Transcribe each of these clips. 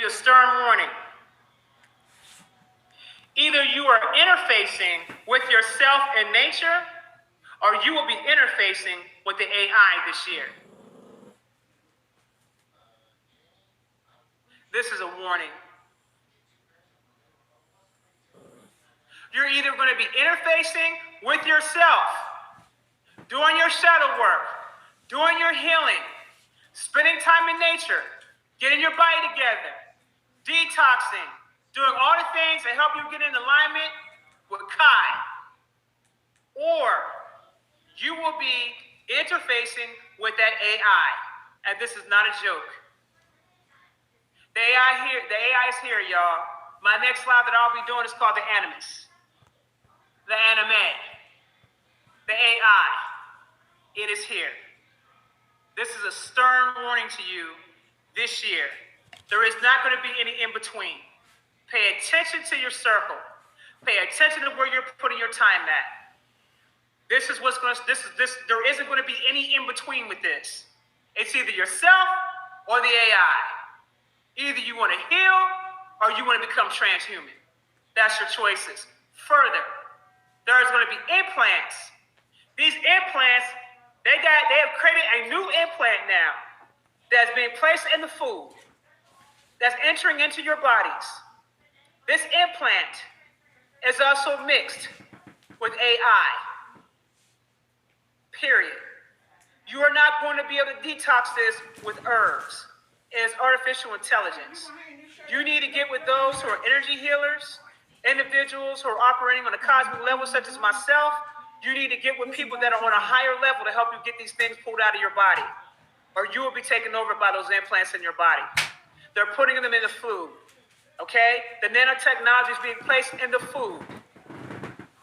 be a stern warning. Either you are interfacing with yourself and nature, or you will be interfacing with the AI this year. This is a warning. You're either going to be interfacing with yourself, doing your shadow work, doing your healing, spending time in nature, getting your body together, detoxing, doing all the things that help you get in alignment with Kai. Or you will be interfacing with that AI. And this is not a joke. The AI is here, y'all. My next live that I'll be doing is called the Animus. The anime. The AI. It is here. This is a stern warning to you this year. There is not going to be any in between. Pay attention to your circle. Pay attention to where you're putting your time at. This is what's going to, there isn't going to be any in between with this. It's either yourself or the AI. Either you want to heal or you want to become transhuman. That's your choices. Further, there's going to be implants. These implants, they have created a new implant now that's being placed in the food that's entering into your bodies. This implant is also mixed with AI. Period. You are not going to be able to detox this with herbs. It is artificial intelligence. You need to get with those who are energy healers, individuals who are operating on a cosmic level, such as myself. You need to get with people that are on a higher level to help you get these things pulled out of your body, or you will be taken over by those implants in your body. They're putting them in the food, okay? The nanotechnology is being placed in the food.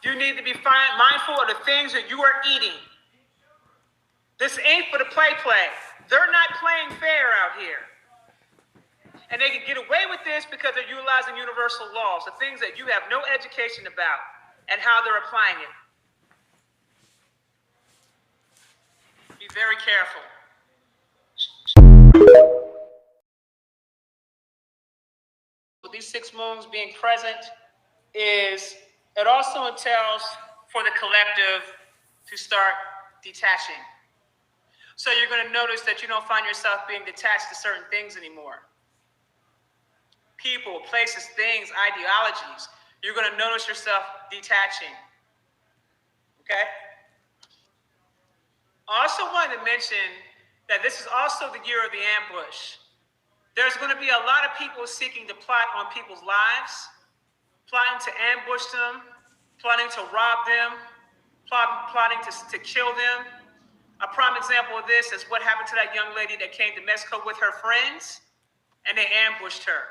You need to be mindful of the things that you are eating. This ain't for the play. They're not playing fair out here. And they can get away with this because they're utilizing universal laws, the things that you have no education about and how they're applying it. Be very careful. With these 6 moons being present, it also entails for the collective to start detaching. So you're going to notice that you don't find yourself being detached to certain things anymore. People, places, things, ideologies. You're going to notice yourself detaching. Okay? I also wanted to mention that this is also the year of the ambush. There's going to be a lot of people seeking to plot on people's lives, plotting to ambush them, plotting to rob them, plotting to kill them. A prime example of this is what happened to that young lady that came to Mexico with her friends, and they ambushed her.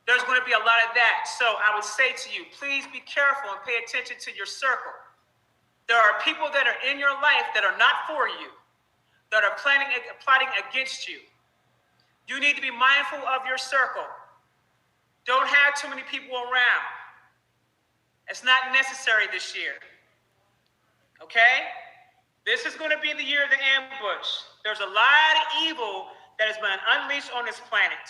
There's going to be a lot of that. So I would say to you, please be careful and pay attention to your circle. There are people that are in your life that are not for you, that are plotting against you. You need to be mindful of your circle. Don't have too many people around. It's not necessary this year. Okay? This is going to be the year of the ambush. There's a lot of evil that has been unleashed on this planet.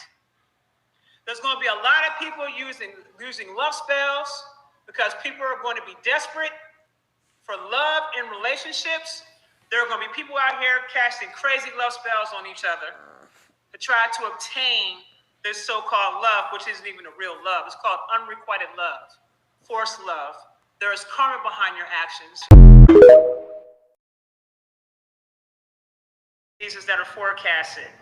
There's going to be a lot of people using love spells because people are going to be desperate for love in relationships. There are going to be people out here casting crazy love spells on each other to try to obtain this so-called love, which isn't even a real love. It's called unrequited love, forced love. There is karma behind your actions. Diseases that are forecasted.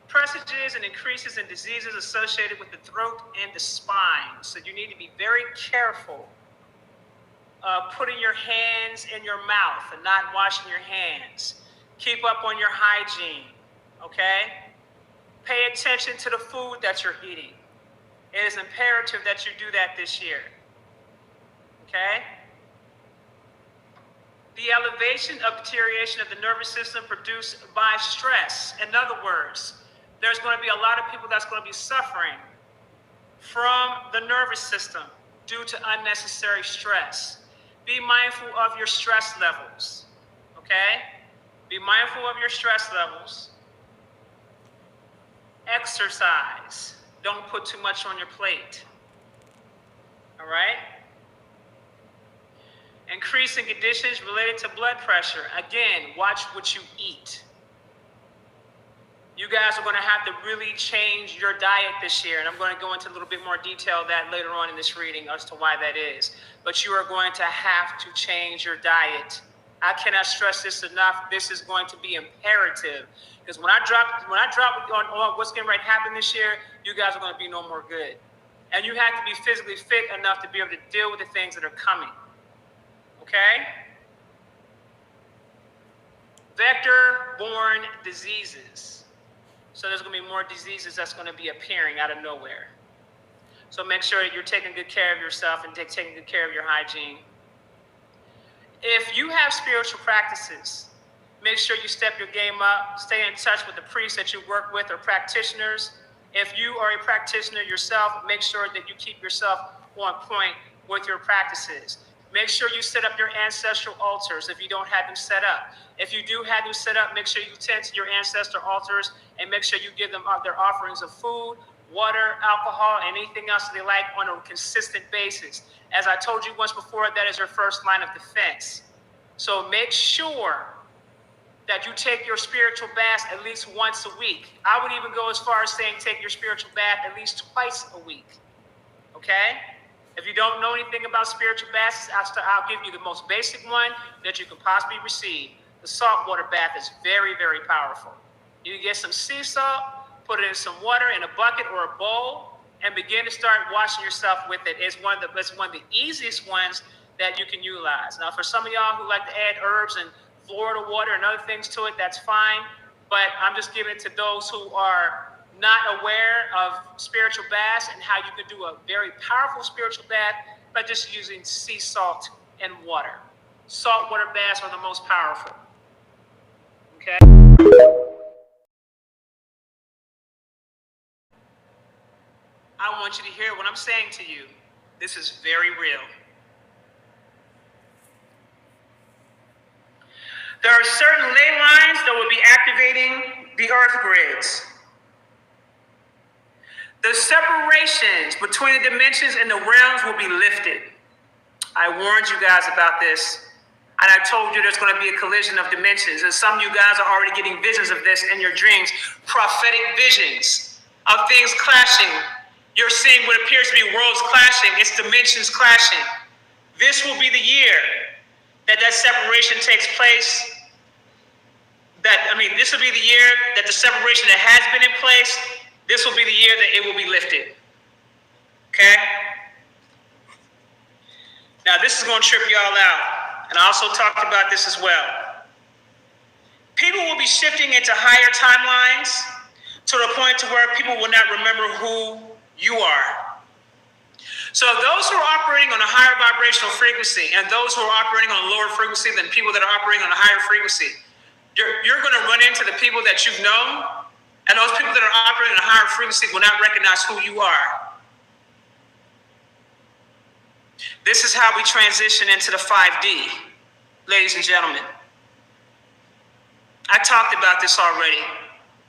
Presages and increases in diseases associated with the throat and the spine. So you need to be very careful putting your hands in your mouth and not washing your hands. Keep up on your hygiene, okay? Pay attention to the food that you're eating. It is imperative that you do that this year, okay? The elevation of deterioration of the nervous system produced by stress. In other words, there's going to be a lot of people that's going to be suffering from the nervous system due to unnecessary stress. Be mindful of your stress levels, okay? Be mindful of your stress levels. Exercise. Don't put too much on your plate. All right? Increasing conditions related to blood pressure. Again, watch what you eat. You guys are going to have to really change your diet this year, and I'm going to go into a little bit more detail of that later on in this reading as to why that is. But you are going to have to change your diet. I cannot stress this enough. This is going to be imperative, because when I drop on what's getting ready to happen this year, you guys are going to be no more good, and you have to be physically fit enough to be able to deal with the things that are coming. Okay? Vector-borne diseases. So there's going to be more diseases that's going to be appearing out of nowhere. So make sure that you're taking good care of yourself and taking good care of your hygiene. If you have spiritual practices, make sure you step your game up. Stay in touch with the priests that you work with or practitioners. If you are a practitioner yourself, make sure that you keep yourself on point with your practices. Make sure you set up your ancestral altars if you don't have them set up. If you do have them set up, make sure you tend to your ancestral altars and make sure you give them their offerings of food, water, alcohol, and anything else that they like on a consistent basis. As I told you once before, that is your first line of defense. So make sure that you take your spiritual baths at least once a week. I would even go as far as saying take your spiritual bath at least twice a week. Okay? If you don't know anything about spiritual baths, I'll give you the most basic one that you can possibly receive. The saltwater bath is very, very powerful. You can get some sea salt, put it in some water in a bucket or a bowl, and begin to start washing yourself with it. It's one of the easiest ones that you can utilize. Now, for some of y'all who like to add herbs and Florida water and other things to it, that's fine. But I'm just giving it to those who are not aware of spiritual baths and how you can do a very powerful spiritual bath by just using sea salt and water. Saltwater baths are the most powerful. Okay? I want you to hear what I'm saying to you. This is very real. There are certain ley lines that will be activating the earth grids. The separations between the dimensions and the realms will be lifted. I warned you guys about this, and I told you there's going to be a collision of dimensions, and some of you guys are already getting visions of this in your dreams, prophetic visions of things clashing. You're seeing what appears to be worlds clashing, it's dimensions clashing. This will be the year that separation takes place. This will be the year that the separation that has been in place, this will be the year that it will be lifted. Okay? Now, this is going to trip y'all out. And I also talked about this as well. People will be shifting into higher timelines to the point to where people will not remember who you are. So those who are operating on a higher vibrational frequency and those who are operating on a lower frequency than people that are operating on a higher frequency, you're going to run into the people that you've known, and those people that are operating on a higher frequency will not recognize who you are. This is how we transition into the 5D, ladies and gentlemen. I talked about this already.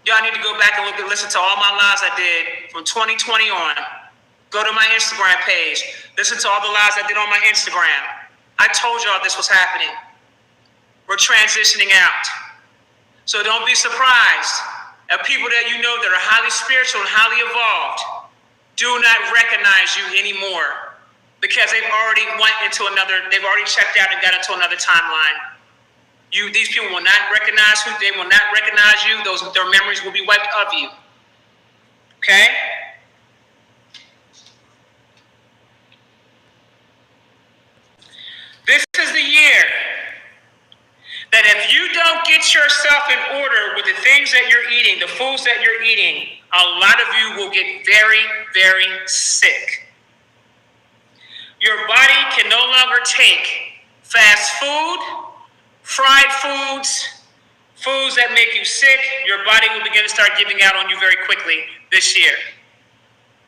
Y'all need to go back and listen to all my lives I did from 2020 on. Go to my Instagram page. Listen to all the lives I did on my Instagram. I told y'all this was happening. We're transitioning out. So don't be surprised at people that you know that are highly spiritual and highly evolved do not recognize you anymore because they've already they've already checked out and got into another timeline. These people will not recognize they will not recognize you. Their memories will be wiped of you. Okay? This is the year that if you don't get yourself in order with the things that you're eating, the foods that you're eating, a lot of you will get very, very sick. Your body can no longer take fast food, fried foods, foods that make you sick. Your body will begin to start giving out on you very quickly this year.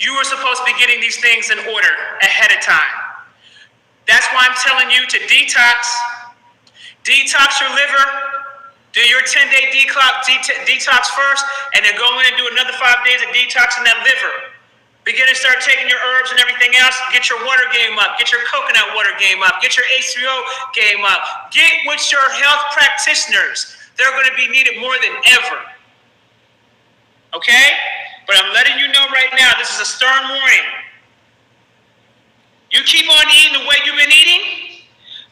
You are supposed to be getting these things in order ahead of time. That's why I'm telling you to detox your liver, Do your 10-day detox first, and then go in and do another 5 days of detoxing that liver. Begin to start taking your herbs and everything else. Get your water game up. Get your coconut water game up. Get your H3O game up. Get with your health practitioners. They're going to be needed more than ever. Okay? But I'm letting you know right now, this is a stern warning. You keep on eating the way you've been eating,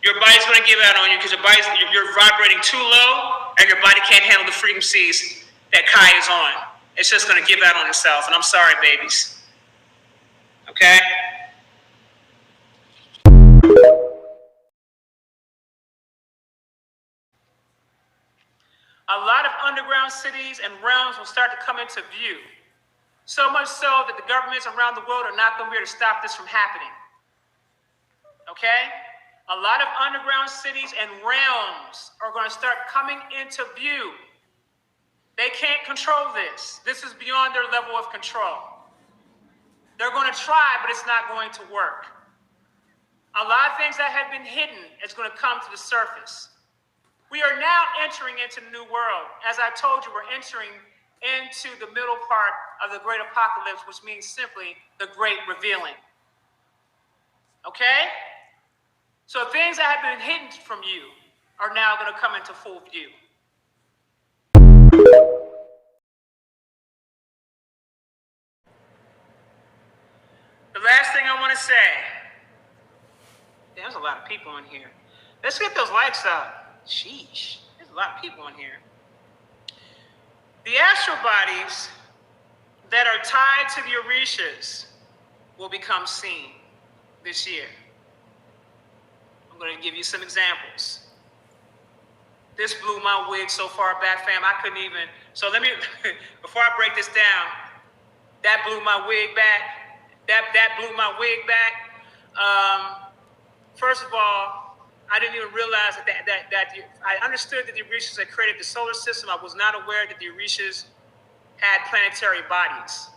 your body's going to give out on you because you're vibrating too low, and your body can't handle the frequencies that Kai is on. It's just going to give out on itself, and I'm sorry, babies. Okay? A lot of underground cities and realms will start to come into view. So much so that the governments around the world are not going to be able to stop this from happening. Okay? A lot of underground cities and realms are going to start coming into view. They can't control this. This is beyond their level of control. They're going to try, but it's not going to work. A lot of things that have been hidden is going to come to the surface. We are now entering into the new world. As I told you, we're entering into the middle part of the great apocalypse, which means simply the great revealing. Okay? So things that have been hidden from you are now going to come into full view. The last thing I want to say, there's a lot of people in here. Let's get those likes up. Sheesh, there's a lot of people in here. The astral bodies that are tied to the Orishas will become seen this year. I'm going to give you some examples. This blew my wig so far back, fam, I couldn't even. So let me, before I break this down, that blew my wig back. That blew my wig back. First of all, I didn't even realize I understood that the Orishas had created the solar system. I was not aware that the Orishas had planetary bodies.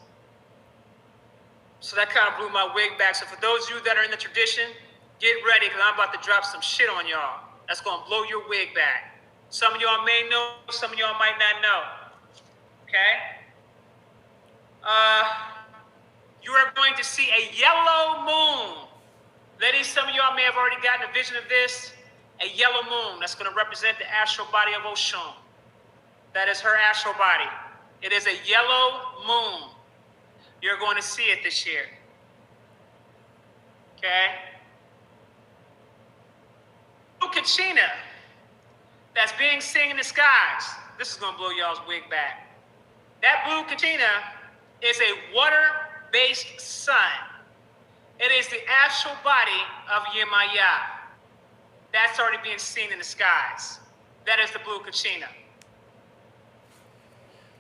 So that kind of blew my wig back. So for those of you that are in the tradition, get ready because I'm about to drop some shit on y'all. That's going to blow your wig back. Some of y'all may know, some of y'all might not know. Okay? You are going to see a yellow moon. Ladies, some of y'all may have already gotten a vision of this. A yellow moon that's going to represent the astral body of Oshun. That is her astral body. It is a yellow moon. You're going to see it this year. Okay? Blue Kachina that's being seen in the skies. This is going to blow y'all's wig back. That blue Kachina is a water-based sun. It is the astral body of Yemaya. That's already being seen in the skies. That is the blue Kachina.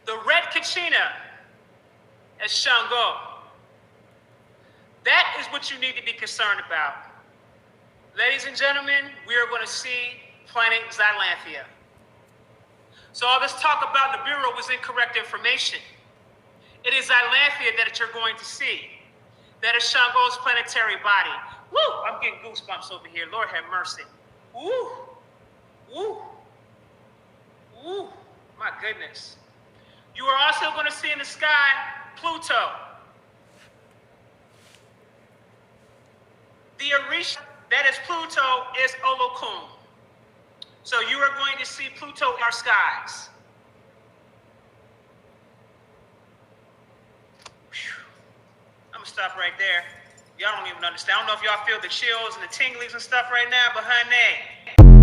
The red Kachina is Shango. That is what you need to be concerned about. Ladies and gentlemen, we are going to see planet Xylanthia. So all this talk about Nibiru was incorrect information. It is Xylanthia that you're going to see. That is Shango's planetary body. Woo! I'm getting goosebumps over here. Lord have mercy. Woo! Woo! Woo! My goodness. You are also going to see in the sky Pluto. The Orisha that is Pluto is Olokun. So you are going to see Pluto in our skies. Whew. I'm going to stop right there. Y'all don't even understand. I don't know if y'all feel the chills and the tinglies and stuff right now behind that.